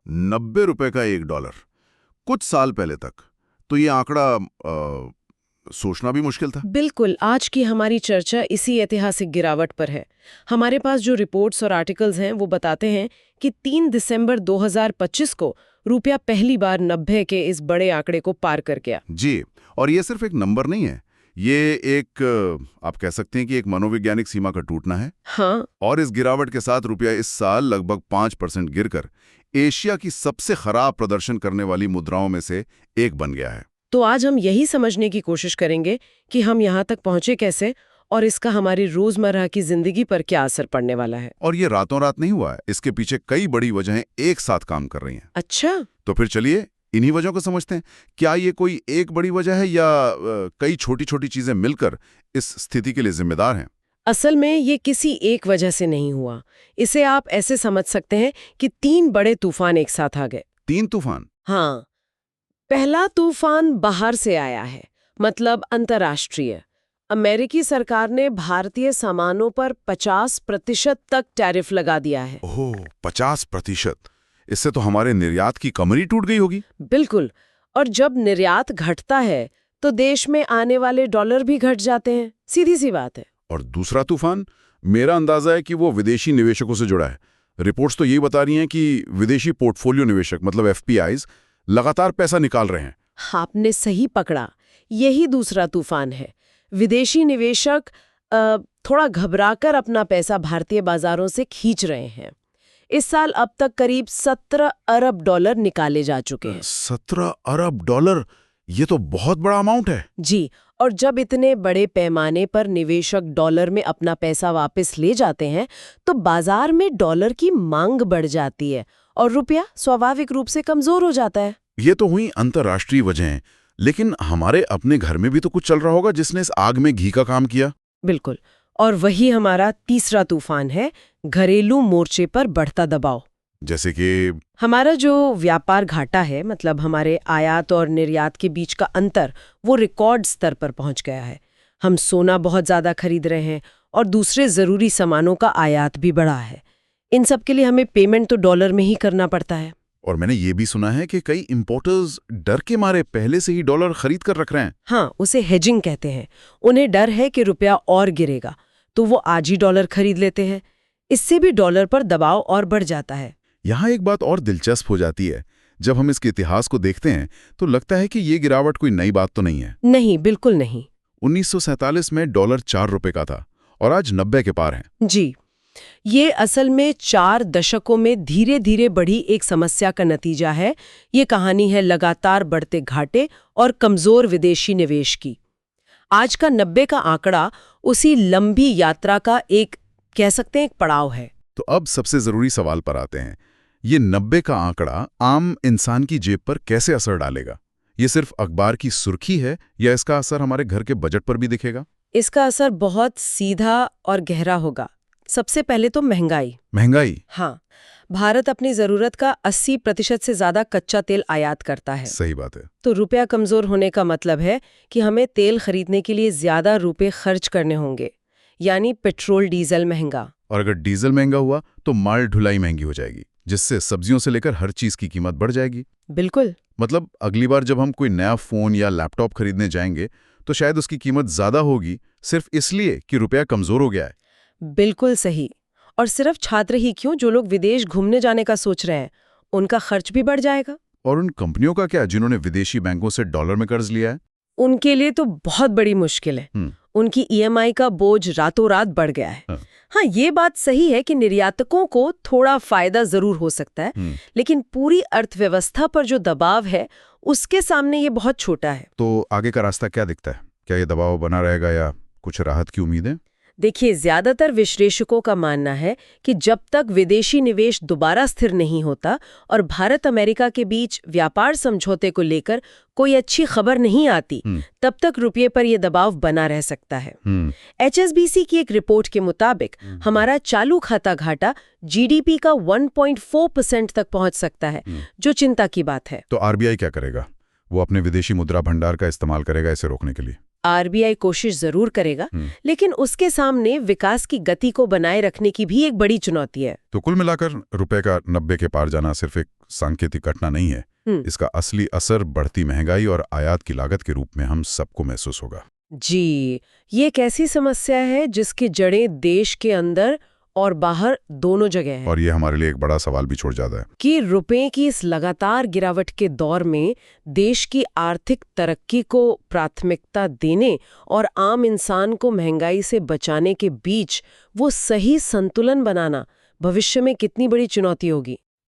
90 रुपए का $1। कुछ साल पहले तक तो ये आंकड़ा सोचना भी मुश्किल था। बिल्कुल, आज की हमारी चर्चा इसी ऐतिहासिक गिरावट पर है। हमारे पास जो रिपोर्ट्स और आर्टिकल्स हैं वो बताते हैं कि 3 दिसंबर 2025 को रुपया पहली बार 90 के इस बड़े आंकड़े को पार कर गया। जी, और ये सिर्फ एक नंबर नहीं है, ये एक आप कह सकते हैं कि एक मनोवैज्ञानिक सीमा का टूटना है। हाँ, और इस गिरावट के साथ रुपया इस साल लगभग 5% गिरकर एशिया की सबसे खराब प्रदर्शन करने वाली मुद्राओं में से एक बन गया है। तो आज हम यही समझने की कोशिश करेंगे कि हम यहाँ तक पहुँचे कैसे और इसका हमारी रोजमर्रा की जिंदगी पर क्या असर पड़ने वाला है। और ये रातों रात नहीं हुआ है, इसके पीछे कई बड़ी वजहें एक साथ काम कर रही हैं। अच्छा, तो फिर चलिए इन्हीं वजहों को समझते हैं। क्या ये कोई एक बड़ी वजह है या कई छोटी छोटी चीजें मिलकर इस स्थिति के लिए जिम्मेदार हैं? असल में ये किसी एक वजह से नहीं हुआ। इसे आप ऐसे समझ सकते हैं कि 3 बड़े तूफान एक साथ आ गए। 3 तूफान? हाँ, पहला तूफान बाहर से आया है, मतलब अंतर्राष्ट्रीय। अमेरिकी सरकार ने भारतीय सामानों पर 50% तक टैरिफ लगा दिया है। ओह, 50%! इससे तो हमारे निर्यात की कमर ही टूट गई होगी। बिल्कुल, और जब निर्यात घटता है तो देश में आने वाले डॉलर भी घट जाते हैं, सीधी सी बात है। और दूसरा तूफान, मेरा अंदाजा है कि वो विदेशी निवेशकों से जुड़ा है। रिपोर्ट्स तो यही बता रही हैं कि विदेशी पोर्टफोलियो निवेशक मतलब एफपीआईज लगातार पैसा निकाल रहे हैं। आपने सही पकड़ा, यही दूसरा तूफान है। विदेशी निवेशक थोड़ा घबराकर अपना पैसा भारतीय बाजारों से खींच रहे हैं। इस साल अब तक करीब $17 अरब निकाले जा चुके हैं। $17 अरब? ये तो बहुत बड़ा अमाउंट है। जी, और जब इतने बड़े पैमाने पर निवेशक डॉलर में अपना पैसा वापस ले जाते हैं तो बाजार में डॉलर की मांग बढ़ जाती है और रुपया स्वाभाविक रूप से कमजोर हो जाता है। ये तो हुई अंतर्राष्ट्रीय वजहें, लेकिन हमारे अपने घर में भी तो कुछ चल रहा होगा जिसने इस आग में घी का काम किया। बिल्कुल, और वही हमारा तीसरा तूफान है, घरेलू मोर्चे पर बढ़ता दबाव। जैसे कि हमारा जो व्यापार घाटा है, मतलब हमारे आयात और निर्यात के बीच का अंतर, वो रिकॉर्ड स्तर पर पहुंच गया है। हम सोना बहुत ज्यादा खरीद रहे हैं और दूसरे जरूरी सामानों का आयात भी बढ़ा है। इन सब के लिए हमें पेमेंट तो डॉलर में ही करना पड़ता है। और मैंने ये भी सुना है कि कई इंपोर्टर्स डर के मारे पहले से ही डॉलर खरीद कर रख रहे हैं। हाँ, उसे हेजिंग कहते हैं। उन्हें डर है कि रुपया और गिरेगा तो वो आज ही डॉलर खरीद लेते हैं। इससे भी डॉलर पर दबाव और बढ़ जाता है। यहाँ एक बात और दिलचस्प हो जाती है, जब हम इसके इतिहास को देखते हैं तो लगता है कि ये गिरावट कोई नई बात तो नहीं है। नहीं, बिल्कुल नहीं। 1947 में डॉलर $4 का था और आज 90 के पार है। जी, ये असल में 4 दशकों में धीरे धीरे बढ़ी एक समस्या का नतीजा है। ये कहानी है लगातार बढ़ते घाटे और कमजोर विदेशी निवेश की। आज का 90 का आंकड़ा उसी लंबी यात्रा का एक, कह सकते हैं, एक पड़ाव है। तो अब सबसे जरूरी सवाल पर आते हैं। ये 90 का आंकड़ा आम इंसान की जेब पर कैसे असर डालेगा? ये सिर्फ अखबार की सुर्खी है या इसका असर हमारे घर के बजट पर भी दिखेगा? इसका असर बहुत सीधा और गहरा होगा। सबसे पहले तो महंगाई। हाँ, भारत अपनी जरूरत का 80% से ज्यादा कच्चा तेल आयात करता है। सही बात है। तो रुपया कमजोर होने का मतलब है कि हमें तेल खरीदने के लिए ज्यादा रुपए खर्च करने होंगे, यानी पेट्रोल डीजल महंगा। और अगर डीजल महंगा हुआ तो माल ढुलाई महंगी हो जाएगी, जिससे सब्जियों से लेकर हर चीज की कीमत बढ़ जाएगी। बिल्कुल। मतलब अगली बार जब हम कोई नया फोन या लैपटॉप खरीदने जाएंगे तो शायद उसकी कीमत ज्यादा होगी, सिर्फ इसलिए कि रुपया कमजोर हो गया है। बिल्कुल सही। और सिर्फ छात्र ही क्यों, जो लोग विदेश घूमने जाने का सोच रहे हैं उनका खर्च भी बढ़ जाएगा। और उन कंपनियों का क्या जिन्होंने विदेशी बैंकों से डॉलर में कर्ज लिया है? उनके लिए तो बहुत बड़ी मुश्किल है। उनकी ईएमआई का बोझ रातों रात बढ़ गया है। हाँ, ये बात सही है कि निर्यातकों को थोड़ा फायदा जरूर हो सकता है, लेकिन पूरी अर्थव्यवस्था पर जो दबाव है उसके सामने ये बहुत छोटा है। तो आगे का रास्ता क्या दिखता है? क्या ये दबाव बना रहेगा या कुछ राहत की उम्मीद है? देखिए, ज्यादातर विश्लेषकों का मानना है कि जब तक विदेशी निवेश दोबारा स्थिर नहीं होता और भारत अमेरिका के बीच व्यापार समझौते को लेकर कोई अच्छी खबर नहीं आती, तब तक रुपये पर यह दबाव बना रह सकता है। HSBC की एक रिपोर्ट के मुताबिक हमारा चालू खाता घाटा GDP का 1.4% तक पहुंच सकता है, जो चिंता की बात है। तो RBI क्या करेगा? वो अपने विदेशी मुद्रा भंडार का इस्तेमाल करेगा इसे रोकने के लिए? आरबीआई कोशिश जरूर करेगा, लेकिन उसके सामने विकास की गति को बनाए रखने की भी एक बड़ी चुनौती है। तो कुल मिलाकर रुपए का 90 के पार जाना सिर्फ एक सांकेतिक घटना नहीं है। इसका असली असर बढ़ती महंगाई और आयात की लागत के रूप में हम सबको महसूस होगा। जी, ये एक ऐसी समस्या है जिसकी जड़ें देश के अंदर और बाहर दोनों जगह हैं। और ये हमारे लिए एक बड़ा सवाल भी छोड़ जाता है कि रुपए की इस लगातार गिरावट के दौर में देश की आर्थिक तरक्की को प्राथमिकता देने और आम इंसान को महंगाई से बचाने के बीच वो सही संतुलन बनाना भविष्य में कितनी बड़ी चुनौती होगी।